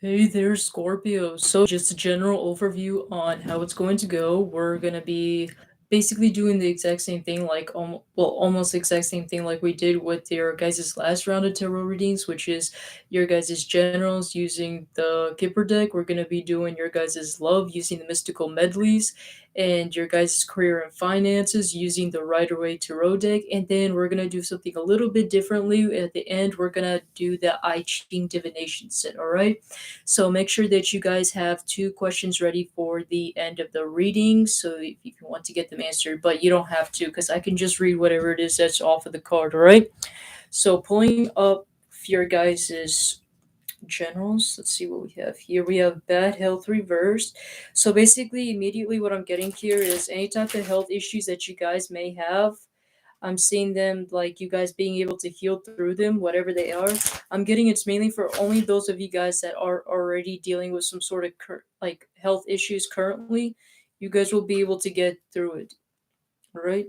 Hey there, Scorpio. So, just a general overview on how it's going to go. We're going to be basically doing the exact same thing, like, almost exact same thing like we did with your guys' last round of tarot readings, which is your guys' generals using the Kipper deck. We're going to be doing your guys' love using the mystical medleys, and your guys' career and finances using the Rider Waite tarot deck. And then we're going to do something a little bit differently. At the end, we're going to do the I Ching divination set, all right? So make sure that you guys have two questions ready for the end of the reading. So if you want to get them answered, but you don't have to because I can just read whatever it is that's off of the card, all right? So pulling up your guys's generals, let's see what we have here. We have bad health reversed. So basically, immediately what I'm getting here is any type of health issues that you guys may have. I'm seeing them like you guys being able to heal through them, whatever they are. I'm getting it's mainly for only those of you guys that are already dealing with some sort of like health issues currently. You guys will be able to get through it. All right.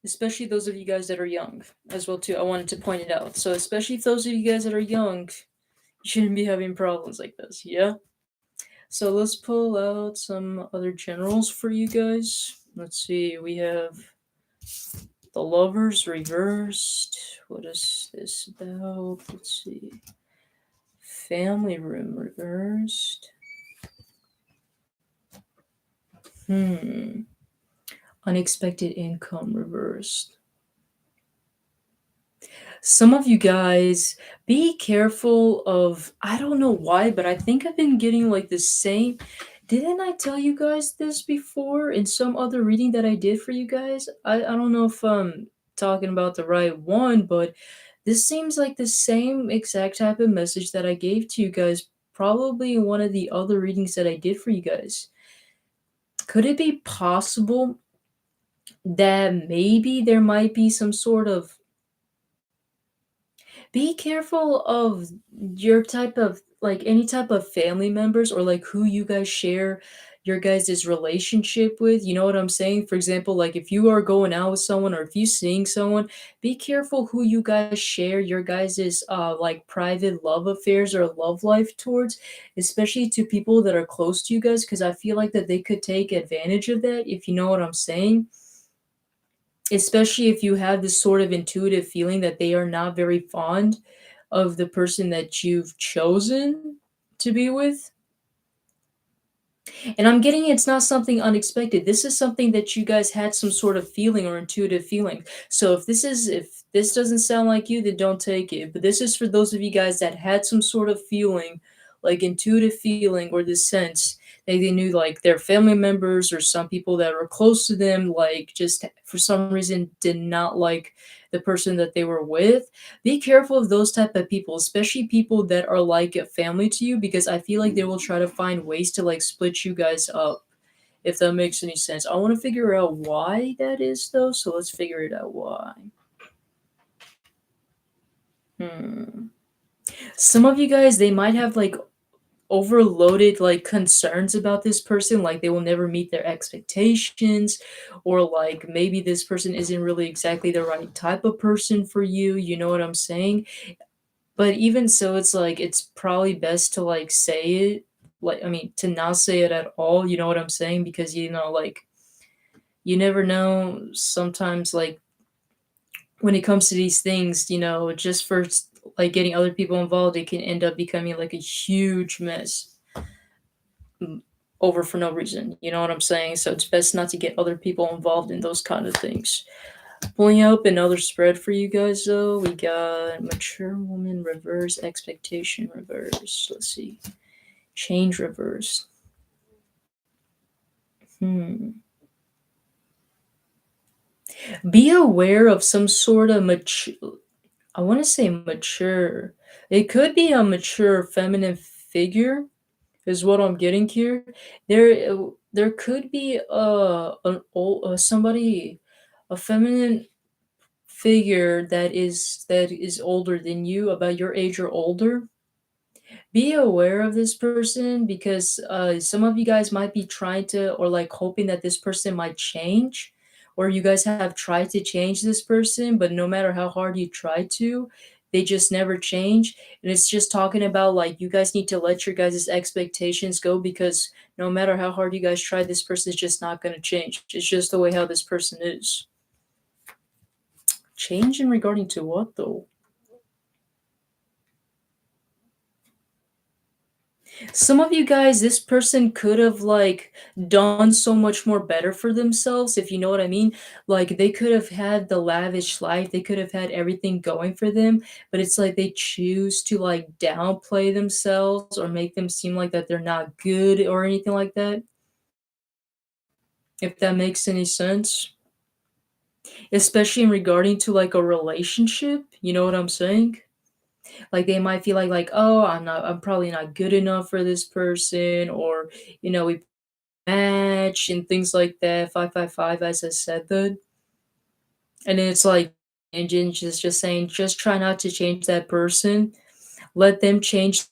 Especially those of you guys that are young as well too. I wanted to point it out. So especially those of you guys that are young, you shouldn't be having problems like this. Yeah. So let's pull out some other generals for you guys. Let's see. We have the Lovers reversed. What is this about? Let's see. Family Room reversed. Hmm. Unexpected income reversed. Some of you guys, be careful of. I don't know why, but I think I've been getting like the same. Didn't I tell you guys this before in some other reading that I did for you guys? I don't know if I'm talking about the right one, but this seems like the same exact type of message that I gave to you guys, probably in one of the other readings that I did for you guys. Could it be possible that maybe there might be some sort of be careful of your type of like any type of family members or like who you guys share your guys' relationship with. You know what I'm saying? For example, like if you are going out with someone or if you seeing someone, be careful who you guys share your guys' like private love affairs or love life towards, especially to people that are close to you guys, because I feel like that they could take advantage of that, if you know what I'm saying. Especially if you have this sort of intuitive feeling that they are not very fond of the person that you've chosen to be with. And I'm getting it's not something unexpected. This is something that you guys had some sort of feeling or intuitive feeling. So if this doesn't sound like you, then don't take it. But this is for those of you guys that had some sort of feeling, like intuitive feeling or this sense that they knew like their family members or some people that were close to them, like just for some reason did not like the person that they were with. Be careful of those type of people, especially people that are like a family to you, because I feel like they will try to find ways to like split you guys up, if that makes any sense. I want to figure out why that is though, so let's figure it out why. Hmm. Some of you guys, they might have like overloaded like concerns about this person, like they will never meet their expectations, or like maybe this person isn't really exactly the right type of person for you, you know what I'm saying? But even so, it's like it's probably best to like say it. Like I mean, to not say it at all. You know what I'm saying? Because like you never know. Sometimes, like when it comes to these things, just for like getting other people involved, it can end up becoming like a huge mess over for no reason. You know what I'm saying? So it's best not to get other people involved in those kind of things. Pulling up another spread for you guys though, we got mature woman reverse, expectation reverse. Let's see. Change reverse. Hmm. Be aware of some sort of mature. I want to say mature. It could be a mature feminine figure, is what I'm getting here. There could be an old somebody, a feminine figure that is older than you, about your age or older. Be aware of this person because some of you guys might be trying to or like hoping that this person might change or you guys have tried to change this person, but no matter how hard you try to, they just never change. And it's just talking about like you guys need to let your guys' expectations go, because no matter how hard you guys try, this person is just not going to change. It's just the way how this person is. Change in regarding to what though? Some of you guys, this person could have like done so much more better for themselves, if you know what I mean. Like they could have had the lavish life, they could have had everything going for them, but it's like they choose to like downplay themselves or make them seem like that they're not good or anything like that, if that makes any sense. Especially in regarding to like a relationship, you know what I'm saying? Like they might feel like, oh, I'm probably not good enough for this person, or we match and things like that. 555, as I said that. And then it's like engine just saying, just try not to change that person. Let them change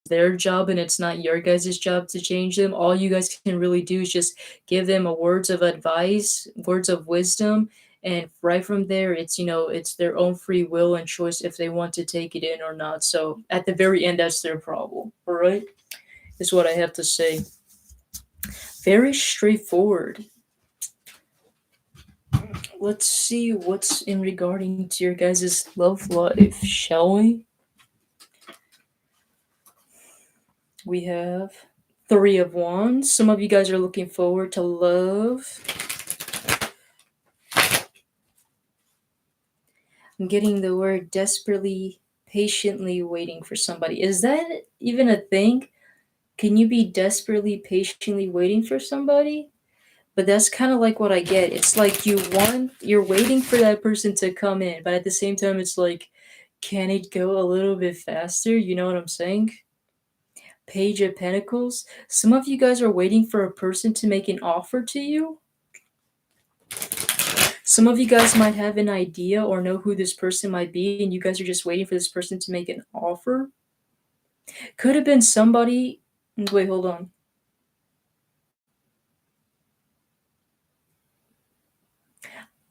their job, and it's not your guys' job to change them. All you guys can really do is just give them a words of advice, words of wisdom, and right from there it's their own free will and choice if they want to take it in or not. So at the very end, that's their problem. All right, is what I have to say. Very straightforward. Let's see what's in regarding to your guys' love life, shall we? We have Three of Wands. Some of you guys are looking forward to love. I'm getting the word desperately, patiently waiting for somebody. Is that even a thing? Can you be desperately, patiently waiting for somebody? But that's kind of like what I get. It's like you're waiting for that person to come in, but at the same time, it's like, can it go a little bit faster? You know what I'm saying? Page of Pentacles. Some of you guys are waiting for a person to make an offer to you. Some of you guys might have an idea or know who this person might be, and you guys are just waiting for this person to make an offer. Could have been somebody. Wait, hold on.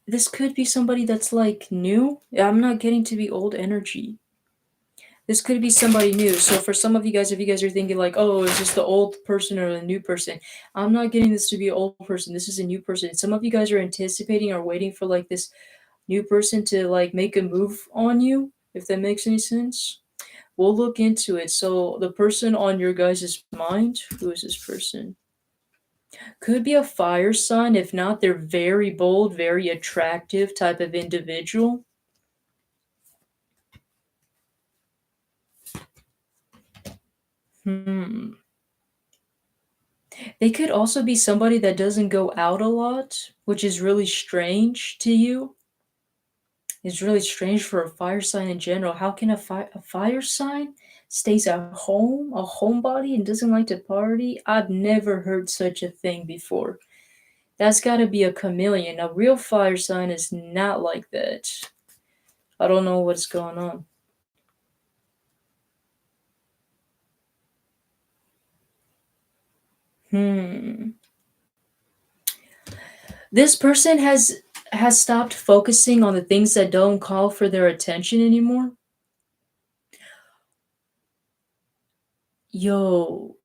This could be somebody that's like new. I'm not getting to be old energy. This could be somebody new. So for some of you guys, if you guys are thinking like, oh, is this the old person or the new person? I'm not getting this to be an old person. This is a new person. Some of you guys are anticipating or waiting for like this new person to like make a move on you, if that makes any sense. We'll look into it. So the person on your guys' mind, who is this person? Could be a fire sign. If not, they're very bold, very attractive type of individual. Hmm. They could also be somebody that doesn't go out a lot, which is really strange to you. It's really strange for a fire sign in general. How can a fire sign stays at home, a homebody, and doesn't like to party? I've never heard such a thing before. That's got to be a chameleon. A real fire sign is not like that. I don't know what's going on. Hmm. This person has stopped focusing on the things that don't call for their attention anymore. Yo,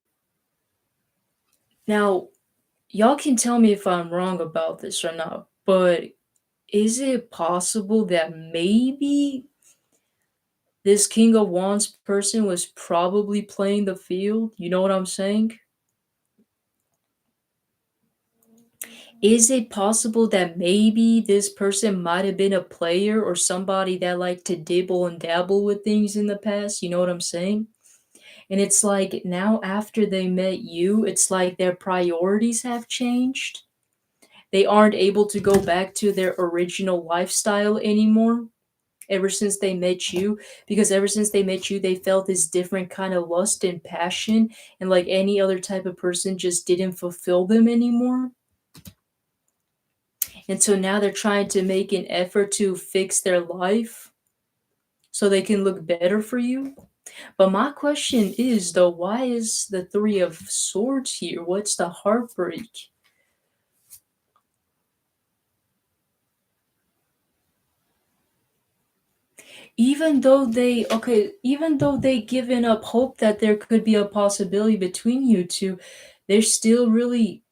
now y'all can tell me if I'm wrong about this or not, but is it possible that maybe this King of Wands person was probably playing the field? You know what I'm saying? Is it possible that maybe this person might have been a player or somebody that liked to dibble and dabble with things in the past? You know what I'm saying? And it's like now, after they met you, it's like their priorities have changed. They aren't able to go back to their original lifestyle anymore ever since they met you, because ever since they met you they felt this different kind of lust and passion, and like any other type of person just didn't fulfill them anymore. And so now they're trying to make an effort to fix their life so they can look better for you. But my question is though, why is the Three of Swords here? What's the heartbreak? even though they given up hope that there could be a possibility between you two, they're still really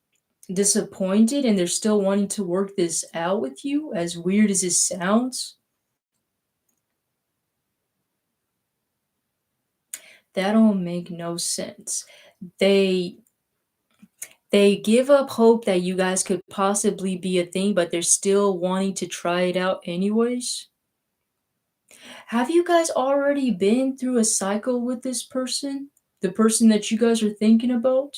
disappointed and they're still wanting to work this out with you, as weird as it sounds. That don't make no sense. They they give up hope that you guys could possibly be a thing, but they're still wanting to try it out anyways. Have you guys already been through a cycle with this person? The person that you guys are thinking about?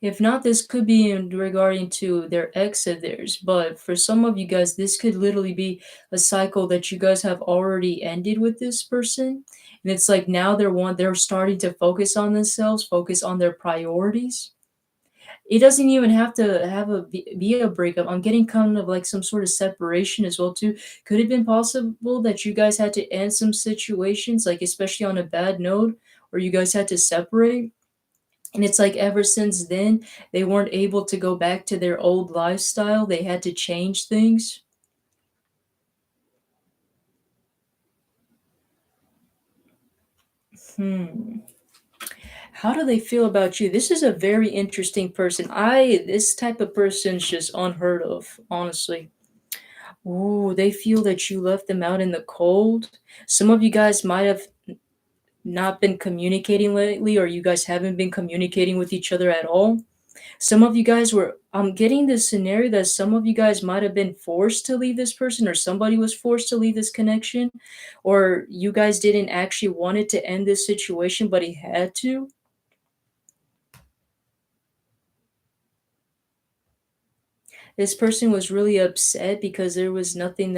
If not, this could be in regarding to their ex of theirs, but for some of you guys, this could literally be a cycle that you guys have already ended with this person. And it's like now they're starting to focus on themselves, focus on their priorities. It doesn't even have to be a breakup. I'm getting kind of like some sort of separation as well too. Could it have been possible that you guys had to end some situations, like especially on a bad note, or you guys had to separate? And it's like ever since then, they weren't able to go back to their old lifestyle. They had to change things. Hmm. How do they feel about you? This is a very interesting person. This type of person's just unheard of, honestly. Ooh, they feel that you left them out in the cold. Some of you guys might have not been communicating lately, or you guys haven't been communicating with each other at all. Some of you guys were I'm getting this scenario that some of you guys might have been forced to leave this person, or somebody was forced to leave this connection, or you guys didn't actually want it to end this situation, but he had to. This person was really upset because there was nothing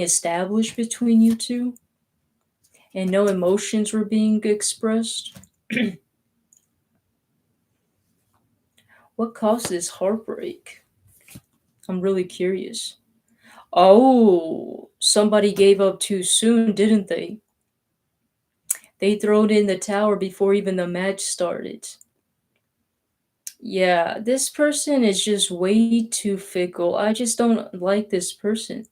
established between you two, and no emotions were being expressed. What caused this heartbreak? I'm really curious. Oh, somebody gave up too soon, didn't they? They throwed in the tower before even the match started. Yeah, this person is just way too fickle. I just don't like this person.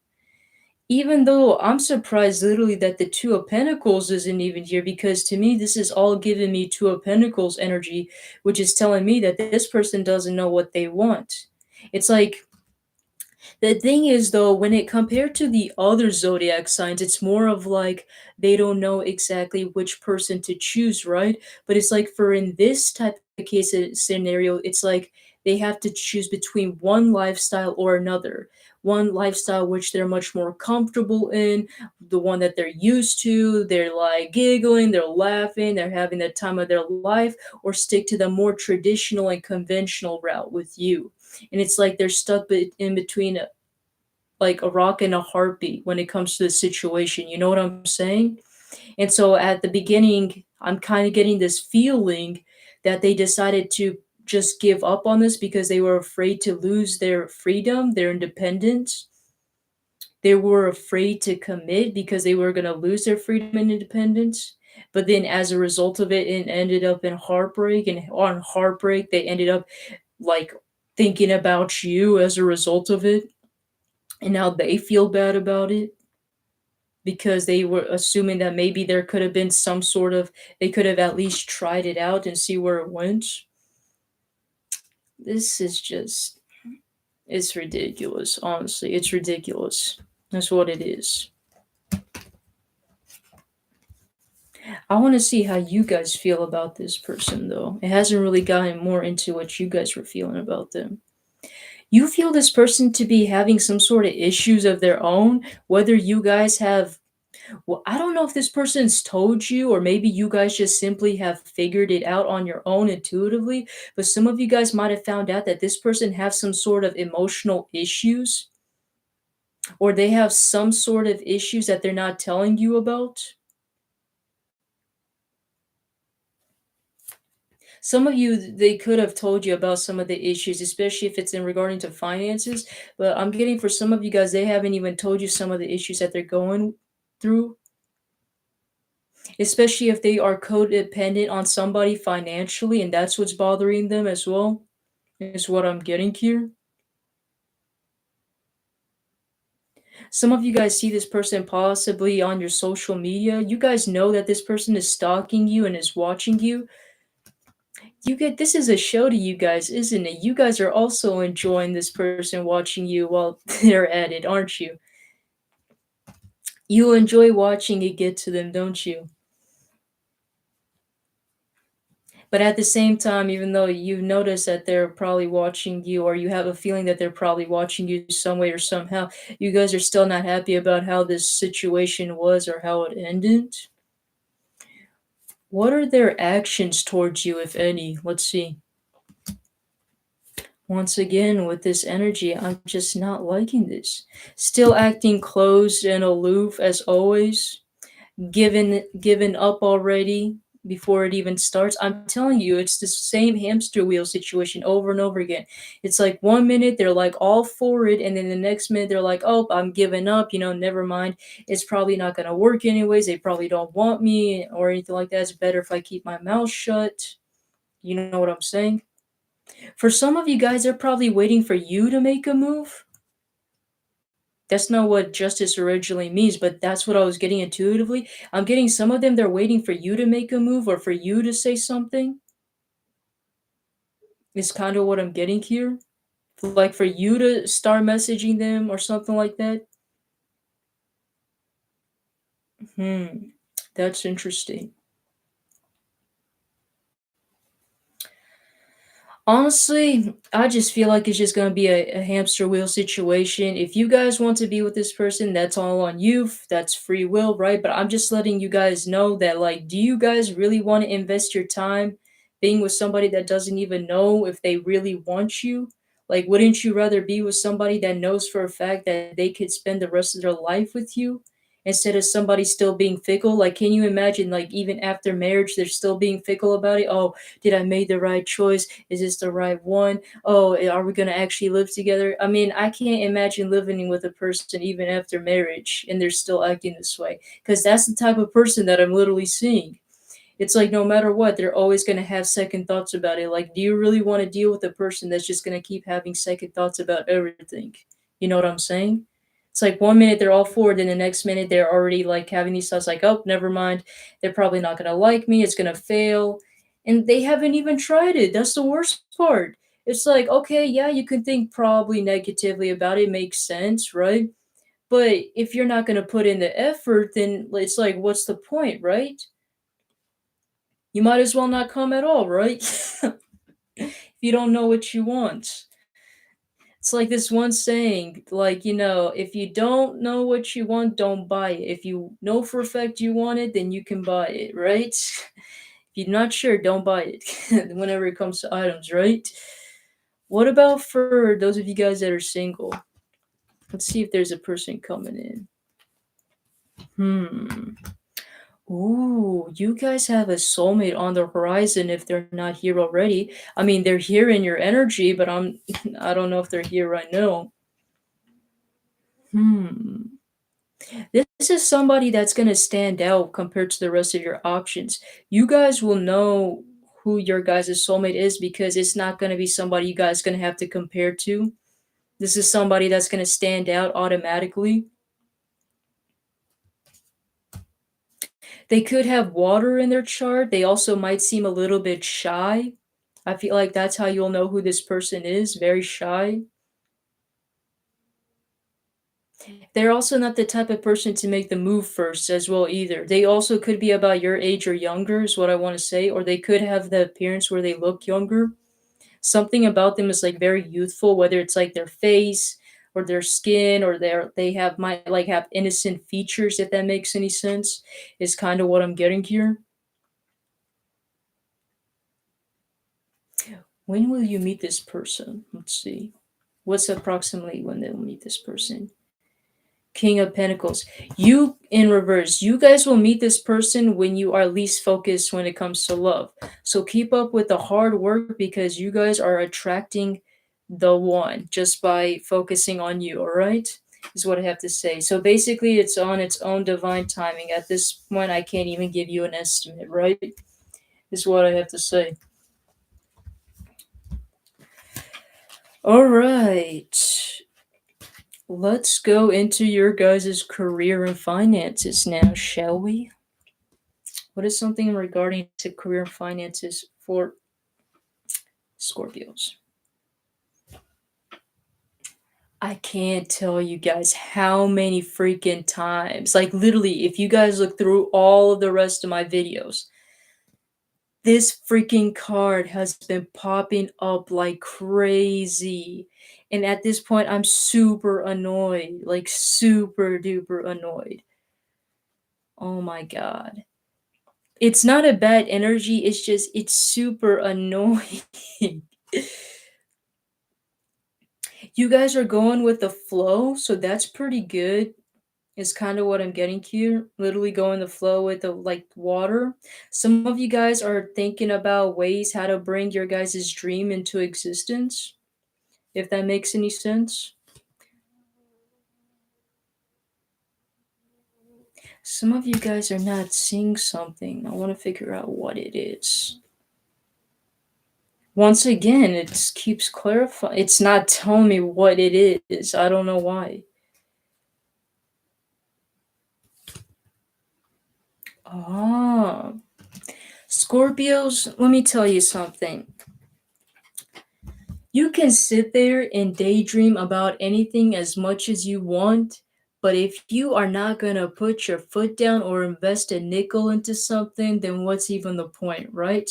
Even though I'm surprised literally that the Two of Pentacles isn't even here, because to me, this is all giving me Two of Pentacles energy, which is telling me that this person doesn't know what they want. It's like the thing is, though, when it compared to the other zodiac signs, it's more of like they don't know exactly which person to choose, right? But it's like for in this type of scenario, it's like they have to choose between one lifestyle or another. One lifestyle which they're much more comfortable in, the one that they're used to, they're like giggling, they're laughing, they're having the time of their life, or stick to the more traditional and conventional route with you. And it's like they're stuck in between like a rock and a heartbeat when it comes to the situation. You know what I'm saying? And so at the beginning, I'm kind of getting this feeling that they decided to just give up on this because they were afraid to lose their freedom, their independence. They were afraid to commit because they were going to lose their freedom and independence. But then as a result of it, it ended up in heartbreak. And on heartbreak, they ended up like thinking about you as a result of it. And now they feel bad about it because they were assuming that maybe there could have been some sort of they could have at least tried it out and see where it went. This is just it's ridiculous, honestly. It's ridiculous. That's what it is. I want to see how you guys feel about this person though. It hasn't really gotten more into what you guys were feeling about them. You feel this person to be having some sort of issues of their own, whether you guys have well, I don't know if this person's told you, or maybe you guys just simply have figured it out on your own intuitively. But some of you guys might have found out that this person has some sort of emotional issues, or they have some sort of issues that they're not telling you about. Some of you, they could have told you about some of the issues, especially if it's in regarding to finances. But I'm getting for some of you guys, they haven't even told you some of the issues that they're going through, especially if they are codependent on somebody financially and that's what's bothering them as well, is what I'm getting here. Some of you guys see this person possibly on your social media. You guys know that this person is stalking you and is watching you. You get this is a show to you guys, isn't it? You guys are also enjoying this person watching you while they're at it, aren't you? You enjoy watching it get to them, don't you? But at the same time, even though you notice that they're probably watching you, or you have a feeling that they're probably watching you some way or somehow, you guys are still not happy about how this situation was or how it ended. What are their actions towards you, if any? Let's see. Once again, with this energy, I'm just not liking this. Still acting closed and aloof as always. Given up already before it even starts. I'm telling you, it's the same hamster wheel situation over and over again. It's like one minute they're like all for it, and then the next minute they're like, "Oh, I'm giving up. Never mind. It's probably not gonna work anyways. They probably don't want me or anything like that. It's better if I keep my mouth shut." You know what I'm saying? For some of you guys, they're probably waiting for you to make a move. That's not what justice originally means, but that's what I was getting intuitively. I'm getting some of them, they're waiting for you to make a move or for you to say something. Is kind of what I'm getting here. Like for you to start messaging them or something like that. Hmm. That's interesting. Honestly, I just feel like it's just gonna be a hamster wheel situation. If you guys want to be with this person, that's all on you. That's free will, right? But I'm just letting you guys know that, like, do you guys really want to invest your time being with somebody that doesn't even know if they really want you? Like, wouldn't you rather be with somebody that knows for a fact that they could spend the rest of their life with you instead of somebody still being fickle? Like, can you imagine, like, even after marriage, they're still being fickle about it? Oh, did I make the right choice? Is this the right one? Oh, are we gonna actually live together? I mean, I can't imagine living with a person even after marriage and they're still acting this way. Because that's the type of person that I'm literally seeing. It's like no matter what, they're always gonna have second thoughts about it. Like, do you really want to deal with a person that's just gonna keep having second thoughts about everything? You know what I'm saying? It's like one minute they're all for it, then the next minute they're already like having these thoughts like, oh, never mind. They're probably not gonna like me, it's gonna fail. And they haven't even tried it. That's the worst part. It's like, okay, yeah, you can think probably negatively about it, makes sense, right? But if you're not gonna put in the effort, then it's like, what's the point, right? You might as well not come at all, right? If you don't know what you want. It's like this one saying, like, if you don't know what you want, don't buy it. If you know for a fact you want it, then you can buy it, right? If you're not sure, don't buy it whenever it comes to items, right? What about for those of you guys that are single? Let's see if there's a person coming in. Hmm. Ooh, you guys have a soulmate on the horizon if they're not here already. I mean, they're here in your energy, but I don't know if they're here right now. Hmm. This is somebody that's going to stand out compared to the rest of your options. You guys will know who your guys' soulmate is because it's not going to be somebody you guys going to have to compare to. This is somebody that's going to stand out automatically. They could have water in their chart. They also might seem a little bit shy. I feel like that's how you'll know who this person is, very shy. They're also not the type of person to make the move first as well either. They also could be about your age or younger is what I want to say, or they could have the appearance where they look younger. Something about them is like very youthful, whether it's like their face or their skin or they have might like have innocent features, if that makes any sense, is kind of what I'm getting here. When will you meet this person? Let's see. What's approximately when they'll meet this person? King of Pentacles. You in reverse. You guys will meet this person when you are least focused when it comes to love. So keep up with the hard work because you guys are attracting the one just by focusing on you, all right? Is what I have to say. So basically, it's on its own divine timing. At this point, I can't even give you an estimate, right? Is what I have to say. All right. Let's go into your guys' career and finances now, shall we? What is something regarding to career and finances for Scorpios? I can't tell you guys how many freaking times, like literally, if you guys look through all of the rest of my videos, this freaking card has been popping up like crazy. And at this point, I'm super annoyed, like super duper annoyed. Oh my god. It's not a bad energy, it's just, it's super annoying. You guys are going with the flow, so that's pretty good. Is kind of what I'm getting here. Literally going the flow with the like water. Some of you guys are thinking about ways how to bring your guys' dream into existence, if that makes any sense. Some of you guys are not seeing something. I want to figure out what it is. Once again, it keeps clarifying. It's not telling me what it is. I don't know why. Ah, Scorpios, let me tell you something. You can sit there and daydream about anything as much as you want, but if you are not going to put your foot down or invest a nickel into something, then what's even the point, right?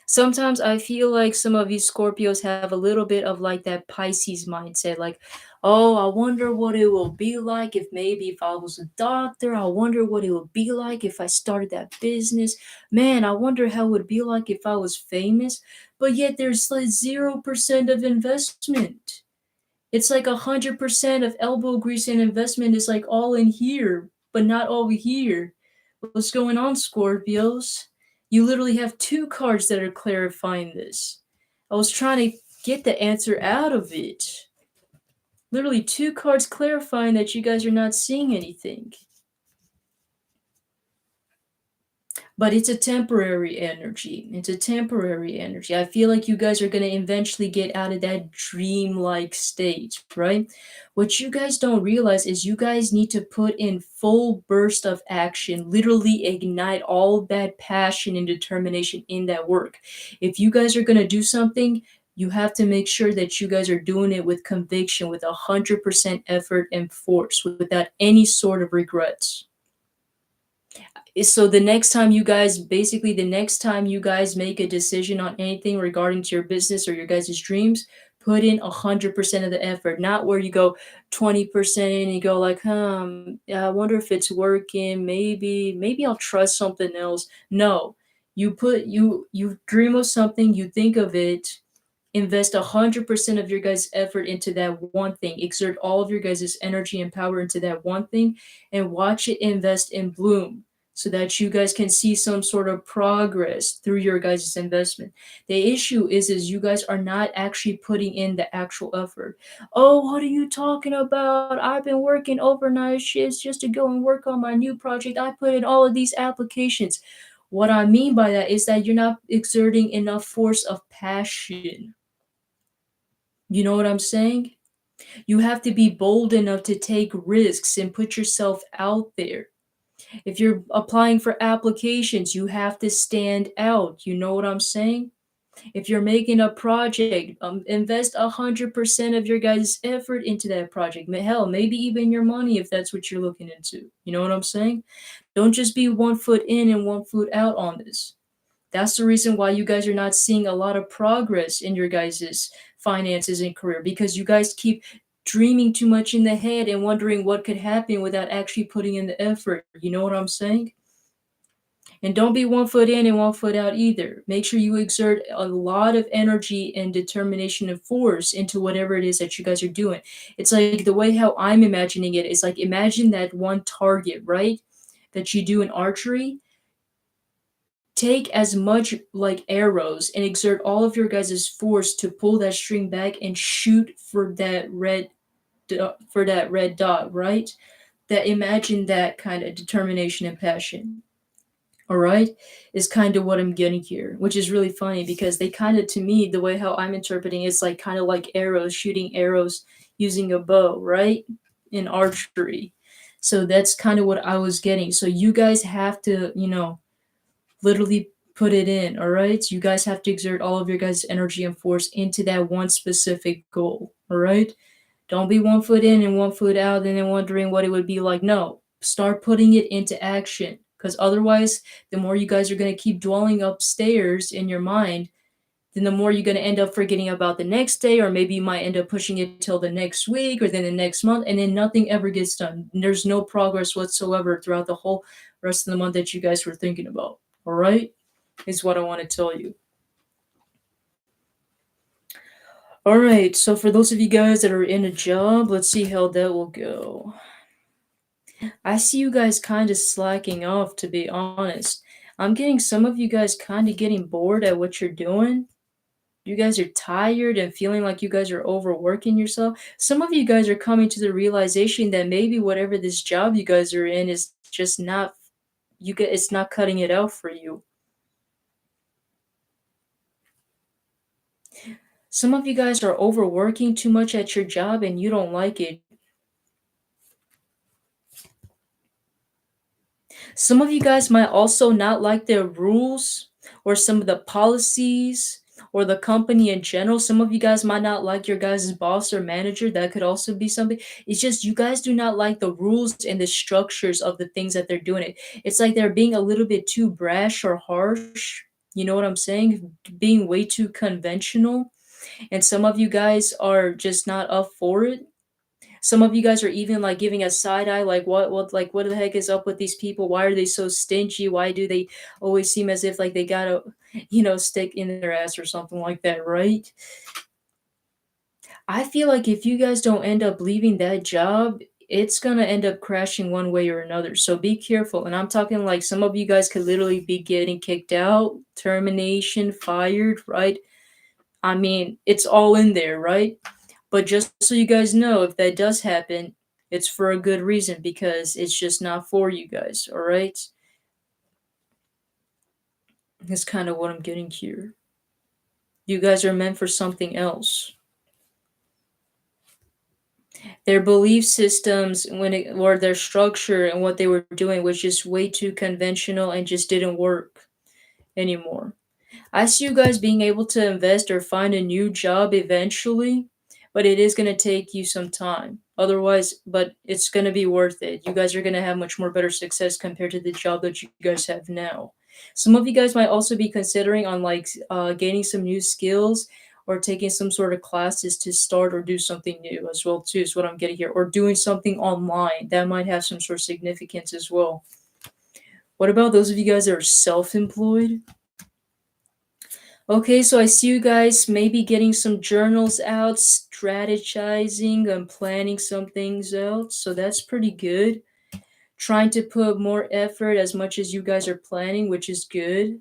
Sometimes I feel like some of these Scorpios have a little bit of like that Pisces mindset, like, oh, I wonder what it will be like if maybe if I was a doctor. I wonder what it would be like if I started that business. Man, I wonder how it would be like if I was famous. But yet there's like 0% of investment. It's like 100% of elbow grease and investment is like all in here, but not over here. What's going on, Scorpios? You literally have two cards that are clarifying this. I was trying to get the answer out of it. Literally two cards clarifying that you guys are not seeing anything. But it's a temporary energy. It's a temporary energy. I feel like you guys are going to eventually get out of that dream-like state, right? What you guys don't realize is you guys need to put in full burst of action, literally ignite all that passion and determination in that work. If you guys are going to do something, you have to make sure that you guys are doing it with conviction, with 100% effort and force, without any sort of regrets. So the next time you guys, basically the next time you guys make a decision on anything regarding to your business or your guys' dreams, put in 100% of the effort, not where you go 20% and you go like, yeah, I wonder if it's working. Maybe I'll try something else. No, you dream of something, you think of it, invest 100% of your guys' effort into that one thing, exert all of your guys' energy and power into that one thing, and watch it invest and bloom so that you guys can see some sort of progress through your guys' investment. The issue is you guys are not actually putting in the actual effort. Oh, what are you talking about? I've been working overnight shifts just to go and work on my new project. I put in all of these applications. What I mean by that is that you're not exerting enough force of passion. You know what I'm saying? You have to be bold enough to take risks and put yourself out there. If you're applying for applications, you have to stand out. You know what I'm saying? If you're making a project, invest 100% of your guys' effort into that project. Hell, maybe even your money if that's what you're looking into. You know what I'm saying? Don't just be 1 foot in and 1 foot out on this. That's the reason why you guys are not seeing a lot of progress in your guys' finances and career, because you guys keep dreaming too much in the head and wondering what could happen without actually putting in the effort. You know what I'm saying? And don't be 1 foot in and 1 foot out either. Make sure you exert a lot of energy and determination and force into whatever it is that you guys are doing. It's like the way how I'm imagining it is like, imagine that one target, right? That you do in archery. Take as much like arrows and exert all of your guys' force to pull that string back and shoot for that red dot, right? That, imagine that kind of determination and passion. All right, is kind of what I'm getting here, which is really funny because they kind of, to me, the way how I'm interpreting it's like kind of like arrows, shooting arrows using a bow, right? In archery. So that's kind of what I was getting. So you guys have to, literally put it in, all right? You guys have to exert all of your guys' energy and force into that one specific goal, all right? Don't be 1 foot in and 1 foot out and then wondering what it would be like. No, start putting it into action because otherwise, the more you guys are going to keep dwelling upstairs in your mind, then the more you're going to end up forgetting about the next day, or maybe you might end up pushing it till the next week or then the next month, and then nothing ever gets done. There's no progress whatsoever throughout the whole rest of the month that you guys were thinking about. All right? Is what I want to tell you. All right, so for those of you guys that are in a job, let's see how that will go. I see you guys kind of slacking off, to be honest. I'm getting some of you guys kind of getting bored at what you're doing. You guys are tired and feeling like you guys are overworking yourself. Some of you guys are coming to the realization that maybe whatever this job you guys are in is just not it's not cutting it out for you. Some of you guys are overworking too much at your job and you don't like it. Some of you guys might also not like their rules or some of the policies or the company in general. Some of you guys might not like your guys' boss or manager. That could also be something. It's just you guys do not like the rules and the structures of the things that they're doing. It's like they're being a little bit too brash or harsh. You know what I'm saying? Being way too conventional. And some of you guys are just not up for it. Some of you guys are even like giving a side eye, like what the heck is up with these people? Why are they so stingy? Why do they always seem as if like they got a, stick in their ass or something like that, right? I feel like if you guys don't end up leaving that job, it's gonna end up crashing one way or another. So be careful. And I'm talking like some of you guys could literally be getting kicked out, termination, fired, right? I mean, it's all in there, right? But just so you guys know, if that does happen, it's for a good reason because it's just not for you guys, all right? That's kind of what I'm getting here. You guys are meant for something else. Their belief systems or their structure and what they were doing was just way too conventional and just didn't work anymore. I see you guys being able to invest or find a new job eventually, but it is going to take you some time. Otherwise, but it's going to be worth it. You guys are going to have much more better success compared to the job that you guys have now. Some of you guys might also be considering on like gaining some new skills or taking some sort of classes to start or do something new as well too is what I'm getting here, or doing something online that might have some sort of significance as well. What about those of you guys that are self-employed? Okay, so I see you guys maybe getting some journals out, strategizing and planning some things out. So that's pretty good. Trying to put more effort as much as you guys are planning, which is good.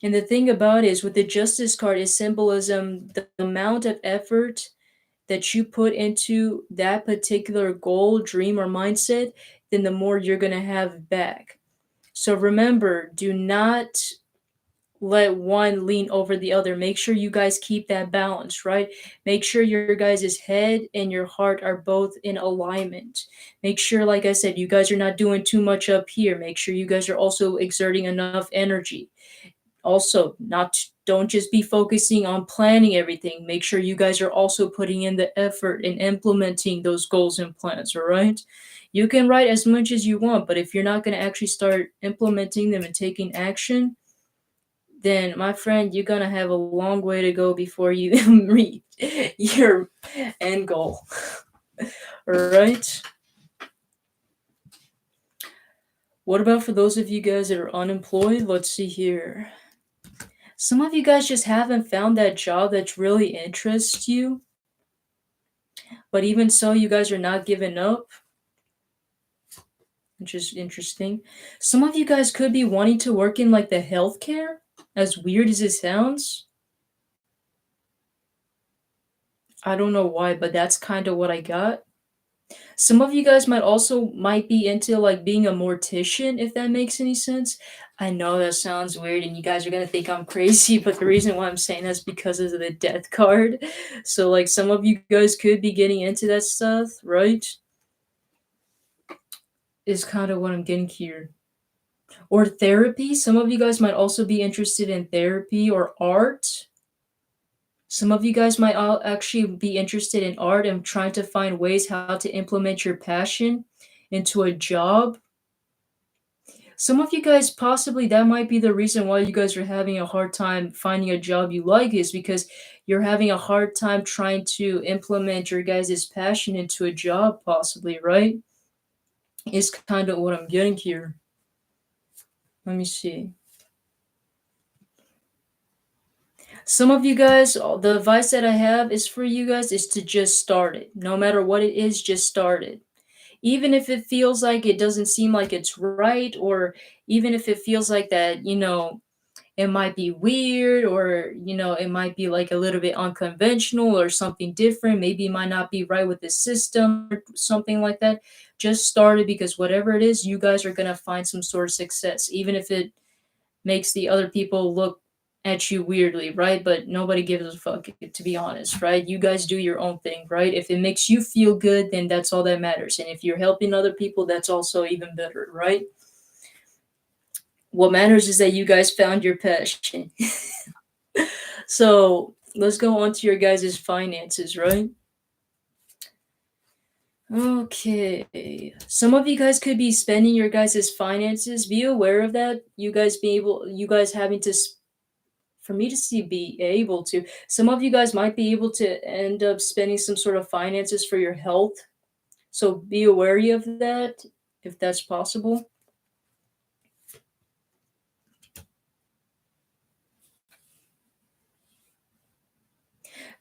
And the thing about it is with the Justice card is symbolism, the amount of effort that you put into that particular goal, dream, or mindset, then the more you're going to have back. So remember, do not let one lean over the other. Make sure you guys keep that balance, right? Make sure your guys' head and your heart are both in alignment. Make sure, like I said, you guys are not doing too much up here. Make sure you guys are also exerting enough energy. Also, not don't just be focusing on planning everything. Make sure you guys are also putting in the effort in implementing those goals and plans, all right? You can write as much as you want, but if you're not going to actually start implementing them and taking action, then my friend, you're gonna have a long way to go before you reach your end goal. All right. What about for those of you guys that are unemployed? Let's see here. Some of you guys just haven't found that job that really interests you, but even so, you guys are not giving up, which is interesting. Some of you guys could be wanting to work in like the healthcare, as weird as it sounds. I don't know why, but that's kind of what I got. Some of you guys might be into like being a mortician, if that makes any sense. I know that sounds weird and you guys are gonna think I'm crazy, but the reason why I'm saying that's because of the death card. So like some of you guys could be getting into that stuff, right? Is kind of what I'm getting here. Or therapy. Some of you guys might also be interested in therapy or art. Some of you guys might all actually be interested in art and trying to find ways how to implement your passion into a job. Some of you guys possibly that might be the reason why you guys are having a hard time finding a job you like is because you're having a hard time trying to implement your guys' passion into a job possibly, right? Is kind of what I'm getting here. Let me see. Some of you guys, the advice that I have is for you guys is to just start it. No matter what it is, just start it. Even if it feels like it doesn't seem like it's right, or even if it feels like that, it might be weird, or, it might be like a little bit unconventional or something different. Maybe it might not be right with the system or something like that. Just start it because whatever it is, you guys are going to find some sort of success, even if it makes the other people look at you weirdly, right? But nobody gives a fuck, to be honest, right? You guys do your own thing, right? If it makes you feel good, then that's all that matters. And if you're helping other people, that's also even better, right? What matters is that you guys found your passion. So let's go on to your guys' finances, right? Okay. Some of you guys could be spending your guys' finances. Be aware of that. You guys having to for me to see be able to some of you guys might be able to end up spending some sort of finances for your health, so be wary of that if that's possible.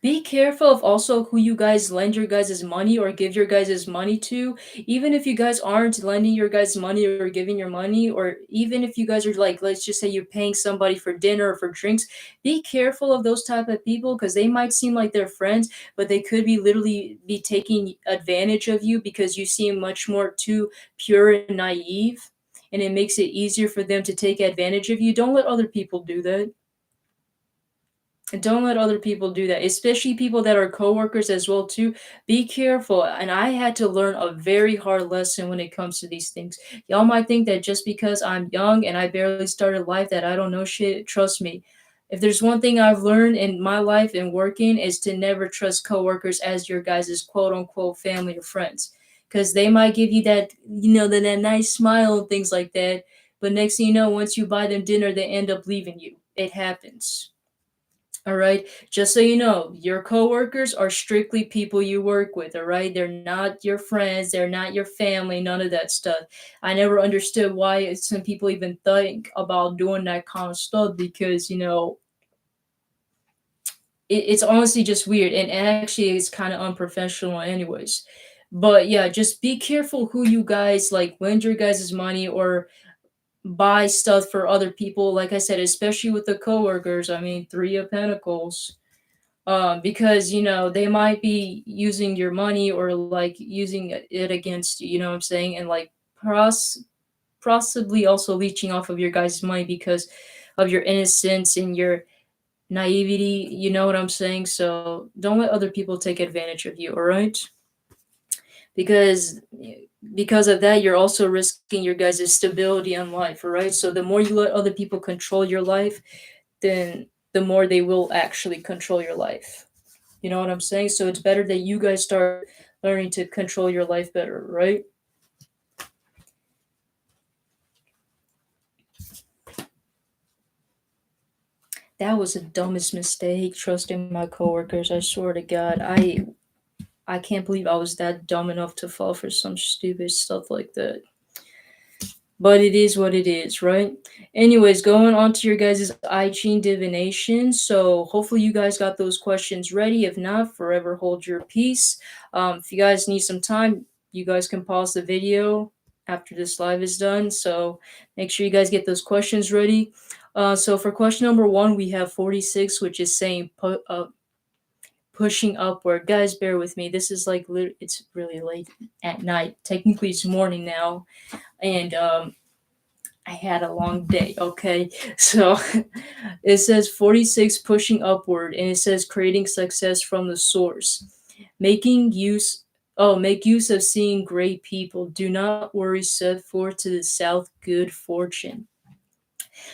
Be careful of also who you guys lend your guys' money or give your guys' money to. Even if you guys aren't lending your guys money or giving your money, or even if you guys are like, let's just say you're paying somebody for dinner or for drinks, be careful of those type of people because they might seem like they're friends, but they could be literally be taking advantage of you because you seem much more too pure and naive. And it makes it easier for them to take advantage of you. Don't let other people do that. Don't let other people do that, especially people that are coworkers as well too. Be careful. And I had to learn a very hard lesson when it comes to these things. Y'all might think that just because I'm young and I barely started life that I don't know shit. Trust me. If there's one thing I've learned in my life and working is to never trust coworkers as your guys' quote unquote family or friends. Because they might give you that, that nice smile and things like that. But next thing you know, once you buy them dinner, they end up leaving you. It happens. All right. Just so you know, your coworkers are strictly people you work with. All right. They're not your friends. They're not your family. None of that stuff. I never understood why some people even think about doing that kind of stuff because, it's honestly just weird. And actually, it's kind of unprofessional, anyways. But yeah, just be careful who you guys like lend your guys' money or buy stuff for other people. Like I said, especially with the coworkers. I mean, Three of Pentacles, because they might be using your money or like using it against you, you know what I'm saying, and like possibly also leeching off of your guys' money because of your innocence and your naivety, you know what I'm saying. So don't let other people take advantage of you, all right? because because of that you're also risking your guys' stability in life, all right? So the more you let other people control your life, then the more they will actually control your life. You know what I'm saying? So it's better that you guys start learning to control your life better, right? That was the dumbest mistake, trusting my coworkers. I swear to God, I can't believe I was that dumb enough to fall for some stupid stuff like that. But it is what it is, right? Anyways, going on to your guys' I Ching divination. So hopefully you guys got those questions ready. If not, forever hold your peace. If you guys need some time, you guys can pause the video after this live is done. So make sure you guys get those questions ready. So for question number one, we have 46, which is saying pushing upward. Guys, bear with me. This is like it's really late at night. Technically, it's morning now, and I had a long day. Okay, so it says 46 pushing upward, and it says creating success from the source, making use. Oh, make use of seeing great people. Do not worry. Set forth to the south. Good fortune.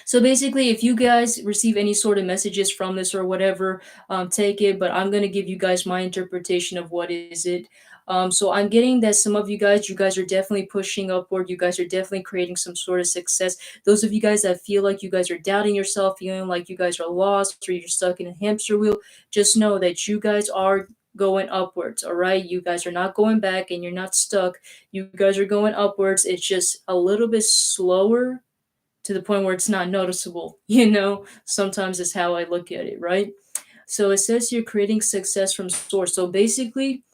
So basically, if you guys receive any sort of messages from this or whatever, take it. But I'm gonna give you guys my interpretation of what is it. So I'm getting that some of you guys are definitely pushing upward. You guys are definitely creating some sort of success. Those of you guys that feel like you guys are doubting yourself, feeling like you guys are lost or you're stuck in a hamster wheel, just know that you guys are going upwards. All right, you guys are not going back and you're not stuck. You guys are going upwards. It's just a little bit slower to the point where it's not noticeable. Sometimes it's how I look at it, right? So it says you're creating success from source. So basically,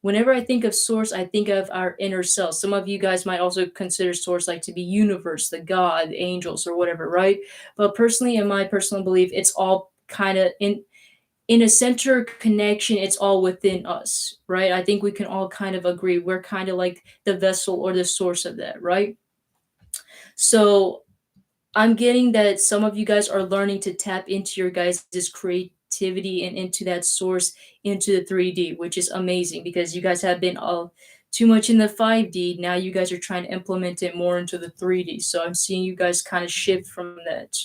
whenever I think of source, I think of our inner self. Some of you guys might also consider source like to be universe, the God, angels, or whatever, right? But personally, in my personal belief, it's all kind of in a center connection, it's all within us, right? I think we can all kind of agree we're kind of like the vessel or the source of that, right? So I'm getting that some of you guys are learning to tap into your guys' creativity and into that source into the 3D, which is amazing because you guys have been all too much in the 5D. Now you guys are trying to implement it more into the 3D. So I'm seeing you guys kind of shift from that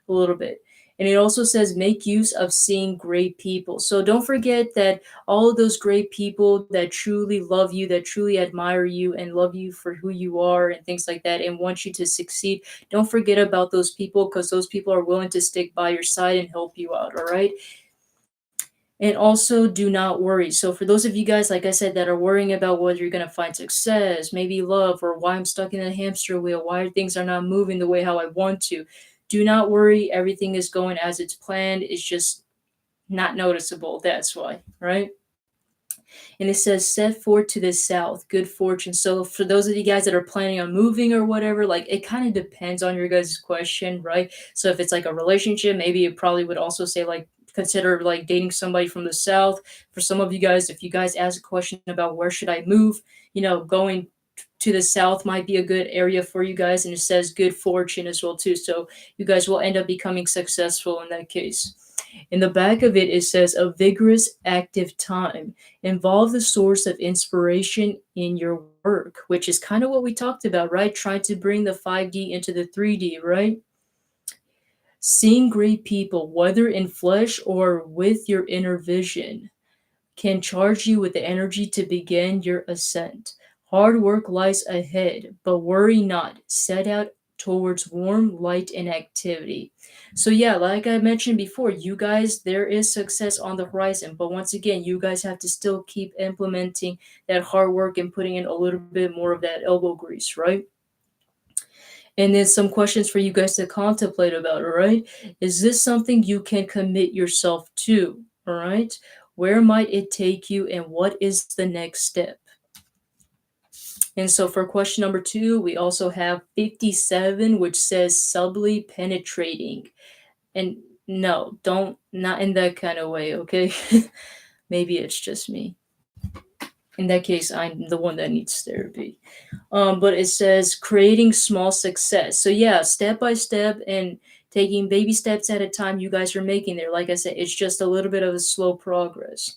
a little bit. And it also says make use of seeing great people. So don't forget that all of those great people that truly love you, that truly admire you and love you for who you are and things like that and want you to succeed, don't forget about those people because those people are willing to stick by your side and help you out, all right? And also do not worry. So for those of you guys, like I said, that are worrying about whether you're going to find success, maybe love, or why I'm stuck in a hamster wheel, why things are not moving the way how I want to, do not worry. Everything is going as it's planned. It's just not noticeable. That's why, right? And it says set forth to the south, good fortune. So for those of you guys that are planning on moving or whatever, like it kind of depends on your guys' question, right? So if it's like a relationship, maybe it probably would also say like consider like dating somebody from the south. For some of you guys, if you guys ask a question about where should I move, going to the south might be a good area for you guys, and it says good fortune as well too, so you guys will end up becoming successful in that case. In the back of it, it says a vigorous active time. Involve the source of inspiration in your work, which is kind of what we talked about, right? Trying to bring the 5D into the 3D, right? Seeing great people, whether in flesh or with your inner vision, can charge you with the energy to begin your ascent. Hard work lies ahead, but worry not. Set out towards warm light and activity. So yeah, like I mentioned before, you guys, there is success on the horizon, but once again, you guys have to still keep implementing that hard work and putting in a little bit more of that elbow grease, right? And then some questions for you guys to contemplate about, all right? Is this something you can commit yourself to, all right? Where might it take you and what is the next step? And so for question number 2, we also have 57, which says subtly penetrating. And no, not in that kind of way, okay? Maybe it's just me. In that case, I'm the one that needs therapy. But it says creating small success. So yeah, step by step and taking baby steps at a time you guys are making there. Like I said, it's just a little bit of a slow progress.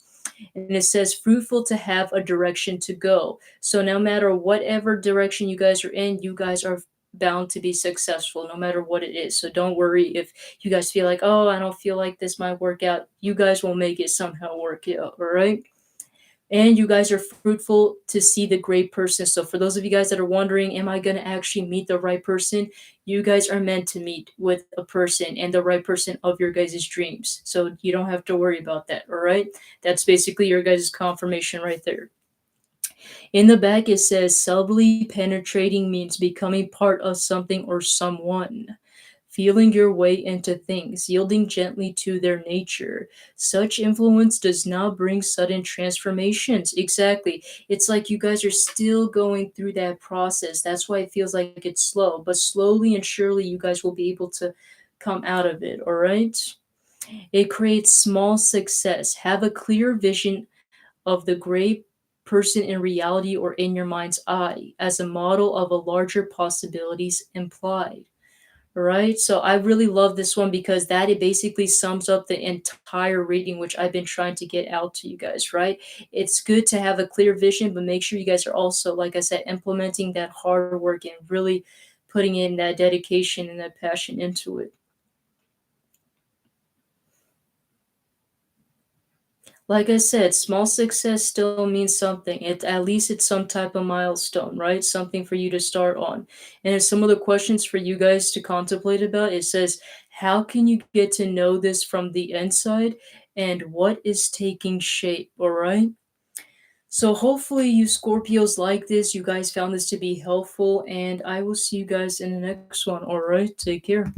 And it says fruitful to have a direction to go. So no matter whatever direction you guys are in, you guys are bound to be successful no matter what it is. So don't worry if you guys feel like, oh, I don't feel like this might work out. You guys will make it somehow work out, all right? And you guys are fruitful to see the great person. So for those of you guys that are wondering, am I going to actually meet the right person? You guys are meant to meet with a person and the right person of your guys' dreams. So you don't have to worry about that. All right. That's basically your guys' confirmation right there. In the back, it says subtly penetrating means becoming part of something or someone, feeling your way into things, yielding gently to their nature. Such influence does not bring sudden transformations. Exactly. It's like you guys are still going through that process. That's why it feels like it's slow, but slowly and surely you guys will be able to come out of it. All right. It creates small success. Have a clear vision of the gray person in reality or in your mind's eye as a model of a larger possibilities implied. Right? So I really love this one because that it basically sums up the entire reading, which I've been trying to get out to you guys, right? It's good to have a clear vision, but make sure you guys are also, like I said, implementing that hard work and really putting in that dedication and that passion into it. Like I said, small success still means something. It at least it's some type of milestone, right? Something for you to start on. And it's some of the questions for you guys to contemplate about. It says, how can you get to know this from the inside and what is taking shape? All right. So hopefully you Scorpios like this. You guys found this to be helpful, and I will see you guys in the next one. All right. Take care.